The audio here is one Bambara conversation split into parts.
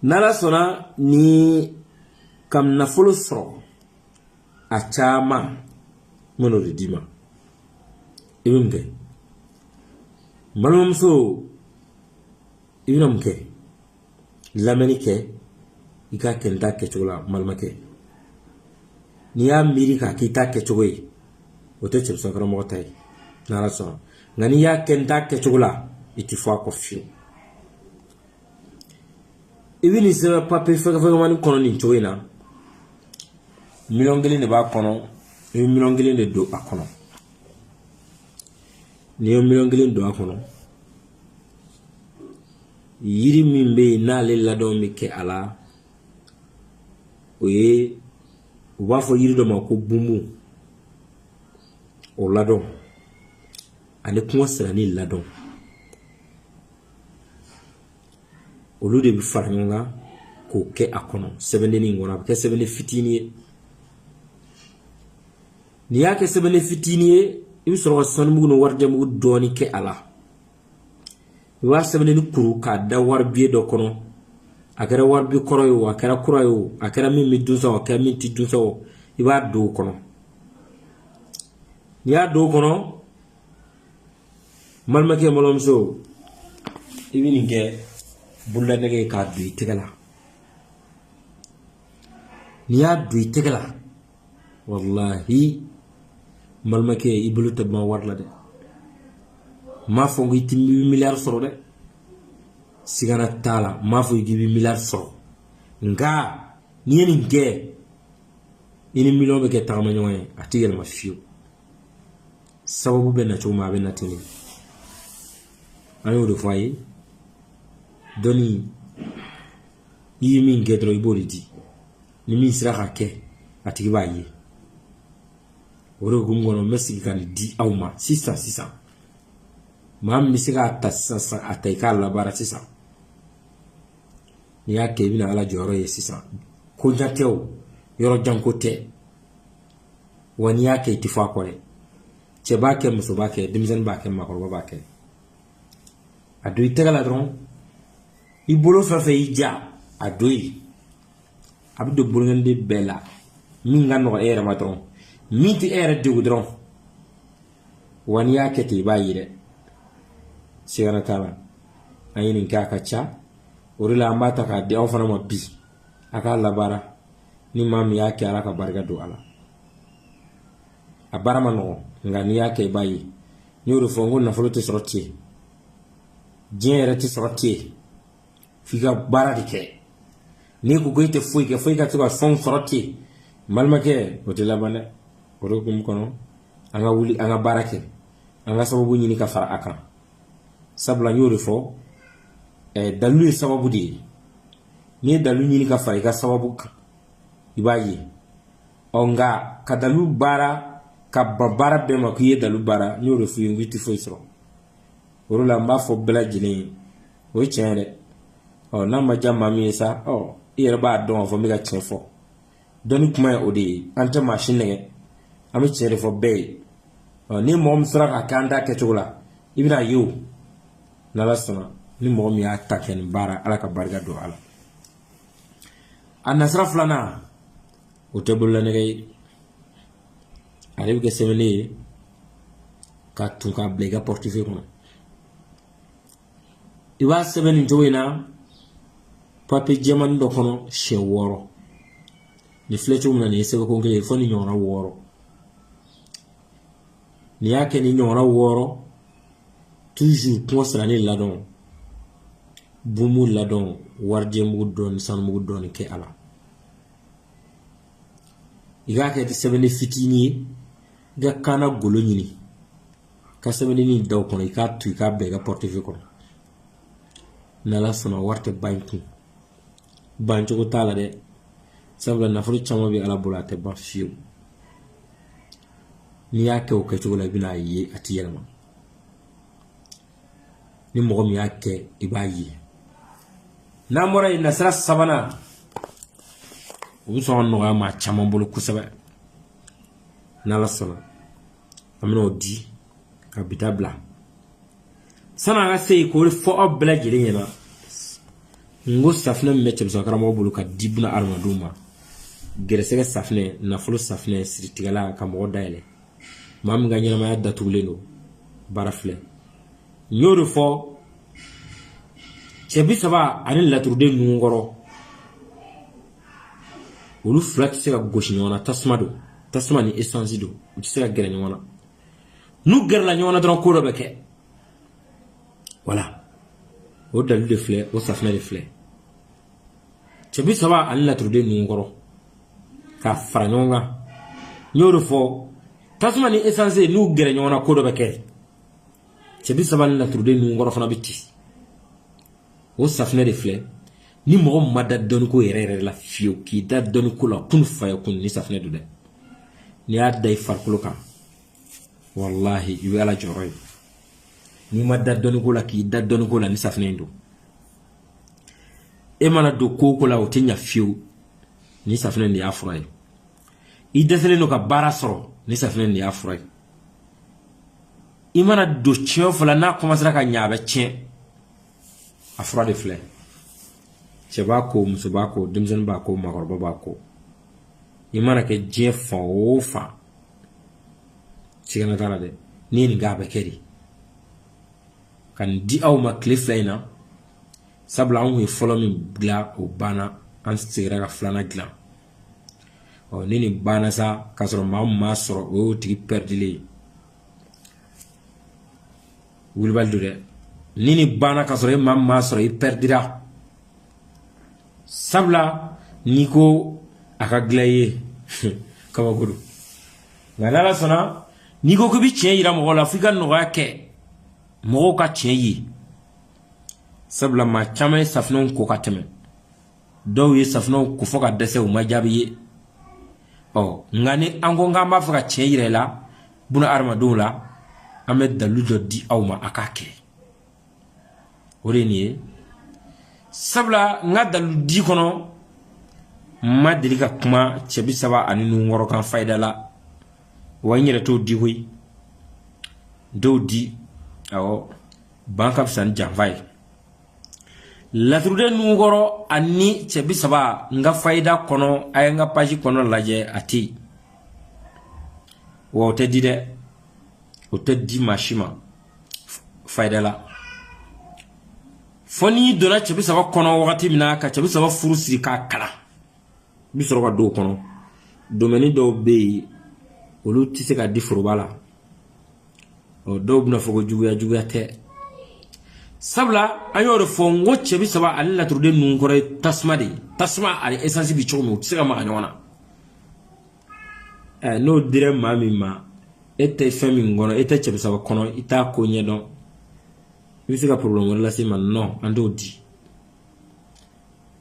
N'ala sɔnna ni kam nafolo sɔrɔ a caman mana de d'i ma i bɛ mun kɛ balimamuso i bɛna mun kɛ lamɛnni kɛ i ka kɛ n ta kɛcogo la balimakɛ n'i y'a miiri k'a k'i ta kɛcogo ye o tɛ cɛmisɛn karamɔgɔ ta ye n'ala sɔnna nka n'i y'a kɛ n ta kɛcogo la i ti fɔ a kɔ fiyewu i bɛ nin sɛbɛn papiye fɛgɛfɛgɛmani kɔnɔ nin cogo in na miliyɔn 1 de b'a kɔnɔ i bɛ miliyɔn 1 de don a kɔnɔ n'i ye miliyɔn 1 don a kɔnɔ yiri min bɛ yen n'ale ladon bɛ kɛ a la o ye u b'a fɔ yiri dɔ ma ko bunbun o ladon ani kungo sirani ladon olu de bɛ fara ɲɔgɔn kan k'o kɛ a kɔnɔ sɛbɛnni kɔnɔ a bɛ kɛ sɛbɛnni fitinin ye n'i y'a kɛ sɛbɛnni fitinin ye i bɛ sɔrɔ ka sanumugu ni warijamugu dɔɔni kɛ a la i b'a sɛbɛnni kuru k'a da waribiye dɔ kɔnɔ a kɛra waribi kɔrɔ ye o a kɛra kura ye o a kɛra min bɛ dun sa o a kɛra min tɛ dun sa o i b'a don o kɔnɔ n'i y'a don o kɔnɔ balimakɛ balimamuso i bɛ nin kɛ bolola nɛgɛ ye k'a don i tɛgɛ la n'i y'a don i tɛgɛ la walahi balimakɛ i bolo tɛ ban wari la dɛ m'a fɔ ko i tɛ miliyari sɔrɔ dɛ sigana t'a la m'a fɔ k'i bɛ miliyari sɔrɔ nka n'i ye nin kɛ i ni miliyɔn bɛ kɛ tagama ɲɔgɔn ye a tɛ yɛlɛma fiyewu sababu bɛ na cogo min a bɛ na ten de an y'o de fɔ a ye dɔnni i ye min kɛ dɔrɔn i b'o de di ni min sera ka kɛ a tigi b'a ye o de hukumu kɔnɔ n bɛ sigi ka nin di aw ma sisan maa min bɛ se k'a ta sisan a ta i k'a labaara sisan n'i y'a kɛ i bɛna ala jɔyɔrɔ ye sisan ko jan tɛ o yɔrɔ jan ko tɛ wa n'i y'a kɛ i tɛ fɔ a kɔ dɛ cɛ b'a kɛ muso b'a kɛ denmisɛnnin b'a kɛ maakɔrɔba b'a kɛ a don i tɛgɛ la dɔrɔn i bolo fɛn fɛn y'i ja a don yen a bɛ don boloŋɛnden bɛɛ la min ka nɔgɔ e yɛrɛ ma dɔrɔn min tɛ e yɛrɛ degun dɔrɔn wa n'i y'a kɛ ten i b'a ye dɛ sigana t'a la an ye nin kɛ a ka ca o de la an b'a ta k'a di aw fana ma bi a k'a labaara ni maa min y'a kɛ ala ka barika don a la a baara ma nɔgɔn nka n'i y'a kɛ i b'a ye n y'o de fɔ n ko nafolo tɛ sɔrɔ ten diɲɛ yɛrɛ tɛ sɔrɔ ten f'i ka baara de kɛ n'i ko i tɛ foyi kɛ fo i ka to ka fɛnw sɔrɔ ten balimakɛ o tɛ laban dɛ o de hukumu kɔnɔ an ka wuli an ka baara kɛ an ka sababu ɲini ka fara a kan sabula n y'o de fɔ dalilu ye sababu de ye n'i ye dalilu ɲini ka fara i ka sababu kan i b'a ye nka ka dalilu baara ka ban baara bɛɛ ma k'i ye dalilu baara n y'o de f'i ye n ko i tɛ foyi sɔrɔ o de la n b'a fɔ bɛɛ lajɛlen ye o ye tiɲɛ ye dɛ n'a ma diya maa min ye sa i yɛrɛ b'a dɔn k'a fɔ n bɛ ka tiɲɛ fɔ dɔnni kuma ye o de ye an tɛ maa si nɛgɛ an bɛ tiɲɛ de fɔ bɛɛ ye ni mɔgɔ min sera k'a kɛ an ta kɛcogo la i bɛna ye o n'ala sɔnna ni mɔgɔ min y'a ta kɛ nin baara ala ka barika don a la a nasira filanan o tɛ bolola nɛgɛ ye ale bɛ kɛ sɛbɛnni ye ka tun k'a bila i ka portefeuille kɔnɔ i b'a sɛbɛn nin cogo in na papiye jɛmani dɔ kɔnɔ siɲɛ 6 nin filɛ cogo min na nin ye sɛbɛnko kelen ye fo ni ɲɔgɔnna 6 n'i y'a kɛ ni ɲɔgɔnna 6 toujours kungo sirani ladɔn bumu ladɔn warijɛmugu dɔɔni sanumugu dɔɔni kɛ a la i k'a kɛ sɛbɛnni fitinin ye i ka kaana golo ɲini ka sɛbɛnni nin da o kɔnɔ i k'a to i k'a bila i ka portefeuille kɔnɔ n'ala sɔnna wari tɛ ban i kun bancogo t'a la dɛ sabula nafolo caman bɛ ala bolo a tɛ ban fiyewu n'i y'a kɛ o kɛcogo la i bɛna ye a tɛ yɛlɛma ni mɔgɔ min y'a kɛ i b'a ye n'an bɔra yen nasira sabanan o bɛ sɔn ka nɔgɔya maa caman bolo kosɛbɛ n'ala sɔnna an bɛna o di ka bita bila sanni an ka se yen k'o fɔ aw bɛɛ lajɛlen ɲɛna ngo safne me cebso karamo bulu ka dibna armaduma geresega safne na fulu safne siritigala ka mo dayele mam nga nyama ya datuleno barafle nyoro fo cebi saba ani laturde nungoro olu flat se ka goshi nyona tasma ni essence do u se ka gere nyona nu ger la nyona dron ko do beke voilà o dalu de fleur o safna de fleur cebi saba ani laturde nungoro ka fara nyonga nyoro fo tasma ni essence nu gere nyona ko do beke cebi saba ani laturde nungoro fana biti o safna de fleur ni mo mada don ko yere la fiyo ki da don ko la kun fa kun ni safne do de ni adday farkulo kan wallahi yu ala joroy ni mada don ko la ki da don ko la ni safne ndo e mana do ko la o tinya fiyo ni safne ni afray I desele no ka bara soro ni safne ni afray I mana do chio fala na commencer ka nyaabe chien afra de fleur Chebako, Musubako, Dimson Bako, Magarbako. Imana ke Jeff Ofa Chiganatana de Nin Gabe Keri. Can di au ma cliff liner Sabla we follow me gla o bana and stira flana gla. O Nini Banasa, Casro Masro, o ti perdili. Will do that. Nini Bana Casro Masro, I perdira. Sabla niko akaglaye kama guru ngala sona niko ko bi tien yira mo la Afrika no yake mo ka tien yi sabla ma chama safnon ko kateme do yi safnon ko foka dese o majabi o ngani ango ngamba foka tien yira la buna armado la amed dalujo di awma akake oreni sabla nga dalu di kono ma delika kuma cebi saba ani nu ngoro kan fayda la wanyere to di hoy do di awo banka san janvay la trude nu ngoro ani cebi saba nga fayda kono ay nga page kono laje ati wo te di de o te di mashima fayda la Foni dona cebi saba kono wakati mina ka cebi saba furu siri ka kala bi soro ka do kono domeni do be olu ti se ka di furu bala o do bna fogo juguya te sabla ayo do fo ngo cebi saba alla turde nun kore tasma ali essence bi chomo ti se ka ma nyona no dire mami ma ete femi ngono ete cebi saba kono ita ko nyedon Bisi ka problem wala sima non ando di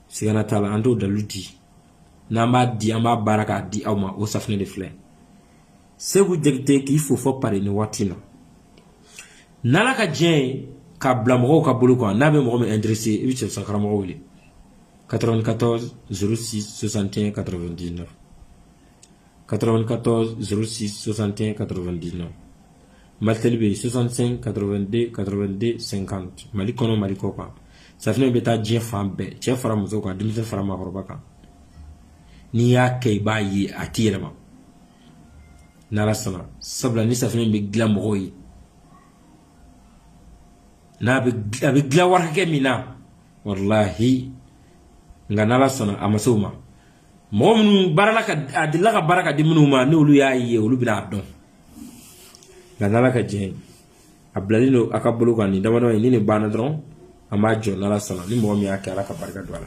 sigana tala ando daludi na ma di ama baraka di awma o safne de fleur segu jegte ki faut fo pare ni watino nala ka jen ka blamo ka bulu ko na be mo me intéressé e bi sakara mo wuli 94 06 61 99 94 06 61 99 Maltelbe 65 82 82 50 Mali kono Mali kopa safne beta dien fambe che fara muzo ko dimite fara ma horobaka ni ya kay bayi atirama nala sana sabla ni safne be glam royi na be gla war ke mina wallahi nganala sana amasuma mom baraka adilla ka baraka dimunu ma ne ulu ya yi ulu bila don nala ka jen ablalino akabulu kan ni damano ni bana dron amajo nala sana ni mo mi akara ka barka dwala